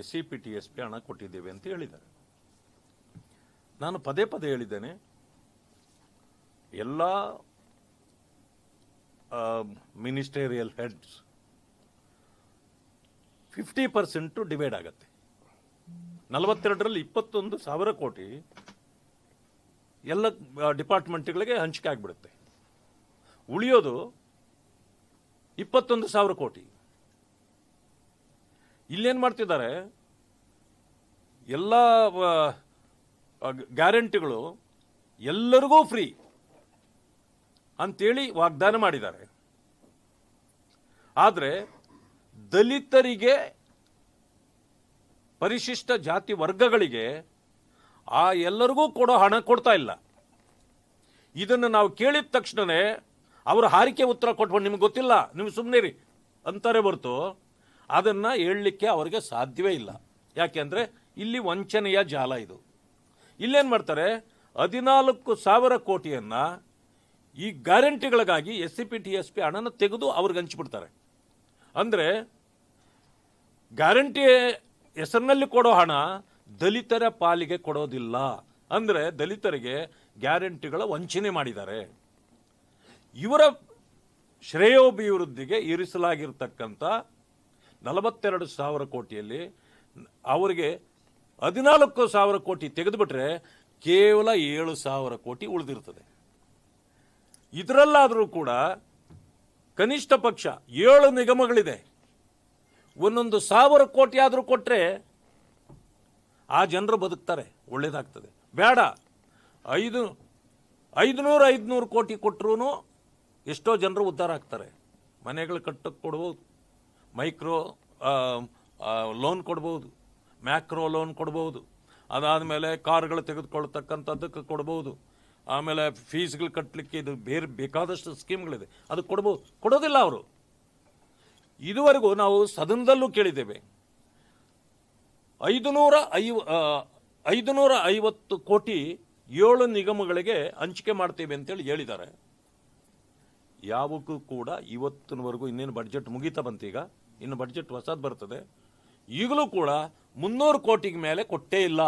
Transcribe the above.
SCPTSP ಹಣ ಕೊಟ್ಟಿದ್ದೇವೆ ಅಂತ ಹೇಳಿದ್ದಾರೆ. ನಾನು ಪದೇ ಪದೇ ಹೇಳಿದ್ದೇನೆ, ಎಲ್ಲ ಮಿನಿಸ್ಟೇರಿಯಲ್ ಹೆಡ್ಸ್ 50% ಡಿವೈಡ್ ಆಗತ್ತೆ. 42ರಲ್ಲಿ 21,000 ಕೋಟಿ ಎಲ್ಲ ಡಿಪಾರ್ಟ್ಮೆಂಟ್ಗಳಿಗೆ ಹಂಚಿಕೆ ಆಗಿಬಿಡುತ್ತೆ. ಉಳಿಯೋದು 21,000 ಕೋಟಿ. ಇಲ್ಲೇನು ಮಾಡ್ತಿದ್ದಾರೆ, ಎಲ್ಲ ಗ್ಯಾರಂಟಿಗಳು ಎಲ್ಲರಿಗೂ ಫ್ರೀ ಅಂತೇಳಿ ವಾಗ್ದಾನ ಮಾಡಿದ್ದಾರೆ. ಆದರೆ ದಲಿತರಿಗೆ, ಪರಿಶಿಷ್ಟ ಜಾತಿ ವರ್ಗಗಳಿಗೆ ಆ ಎಲ್ಲರಿಗೂ ಕೊಡೋ ಹಣ ಕೊಡ್ತಾ ಇಲ್ಲ. ಇದನ್ನು ನಾವು ಕೇಳಿದ ತಕ್ಷಣವೇ ಅವರು ಹಾರಿಕೆ ಉತ್ತರ ಕೊಟ್ಕೊಂಡು ನಿಮ್ಗೆ ಗೊತ್ತಿಲ್ಲ, ನೀವು ಸುಮ್ಮನೆ ರೀ ಅಂತಾರೆ ಹೊರತು ಅದನ್ನು ಹೇಳಲಿಕ್ಕೆ ಅವರಿಗೆ ಸಾಧ್ಯವೇ ಇಲ್ಲ. ಯಾಕೆಂದರೆ ಇಲ್ಲಿ ವಂಚನೆಯ ಜಾಲ ಇದು. ಇಲ್ಲೇನು ಮಾಡ್ತಾರೆ, 14,000 ಕೋಟಿಯನ್ನು ಈ ಗ್ಯಾರಂಟಿಗಳಿಗಾಗಿ SCPTSP ಹಣನ ತೆಗೆದು ಅವ್ರಿಗೆ ಹಂಚಿಬಿಡ್ತಾರೆ. ಅಂದರೆ ಗ್ಯಾರಂಟಿ ಹೆಸರಿನಲ್ಲಿ ಕೊಡೋ ಹಣ ದಲಿತರ ಪಾಲಿಗೆ ಕೊಡೋದಿಲ್ಲ. ಅಂದರೆ ದಲಿತರಿಗೆ ಗ್ಯಾರಂಟಿಗಳ ವಂಚನೆ ಮಾಡಿದ್ದಾರೆ. ಇವರ ಶ್ರೇಯೋಭಿವೃದ್ಧಿಗೆ ಇರಿಸಲಾಗಿರ್ತಕ್ಕಂಥ 42,000 ಕೋಟಿಯಲ್ಲಿ ಅವರಿಗೆ 14,000 ಕೋಟಿ ತೆಗೆದುಬಿಟ್ರೆ ಕೇವಲ 7,000 ಕೋಟಿ ಉಳಿದಿರ್ತದೆ. ಇದರಲ್ಲಾದರೂ ಕೂಡ ಕನಿಷ್ಠ ಪಕ್ಷ 7 ನಿಗಮಗಳಿದೆ. ಒಂದೊಂದು 1,000 ಕೋಟಿ ಆದರೂ ಕೊಟ್ಟರೆ ಆ ಜನರು ಬದುಕ್ತಾರೆ, ಒಳ್ಳೇದಾಗ್ತದೆ. ಬೇಡ, 500 ಕೋಟಿ ಕೊಟ್ಟರು ಎಷ್ಟೋ ಜನರು ಉದ್ಧಾರ ಆಗ್ತಾರೆ. ಮನೆಗಳು ಕಟ್ಟಕ್ಕೆ ಕೊಡ್ಬೋದು, ಮೈಕ್ರೋ ಲೋನ್ ಕೊಡ್ಬೋದು, ಮ್ಯಾಕ್ರೋ ಲೋನ್ ಕೊಡ್ಬೋದು, ಅದಾದಮೇಲೆ ಕಾರ್ಗಳು ತೆಗೆದುಕೊಳ್ತಕ್ಕಂಥದ್ದಕ್ಕೆ ಕೊಡ್ಬೋದು, ಆಮೇಲೆ ಫೀಸ್ಗಳು ಕಟ್ಟಲಿಕ್ಕೆ ಇದು ಬೇರೆ ಬೇಕಾದಷ್ಟು ಸ್ಕೀಮ್ಗಳಿದೆ, ಅದು ಕೊಡ್ಬೋದು. ಕೊಡೋದಿಲ್ಲ ಅವರು. ಇದುವರೆಗೂ ನಾವು ಸದನದಲ್ಲೂ ಕೇಳಿದ್ದೇವೆ, 550 ಕೋಟಿ 7 ನಿಗಮಗಳಿಗೆ ಹಂಚಿಕೆ ಮಾಡ್ತೇವೆ ಅಂತೇಳಿ ಹೇಳಿದ್ದಾರೆ. ಯಾವಕ್ಕೂ ಕೂಡ ಇವತ್ತಿನವರೆಗೂ, ಇನ್ನೇನು ಬಡ್ಜೆಟ್ ಮುಗೀತಾ ಬಂತು, ಈಗ ಇನ್ನು ಬಡ್ಜೆಟ್ ಹೊಸದು ಬರ್ತದೆ, ಈಗಲೂ ಕೂಡ 300 ಕೋಟಿಗೆ ಮೇಲೆ ಕೊಟ್ಟೇ ಇಲ್ಲ.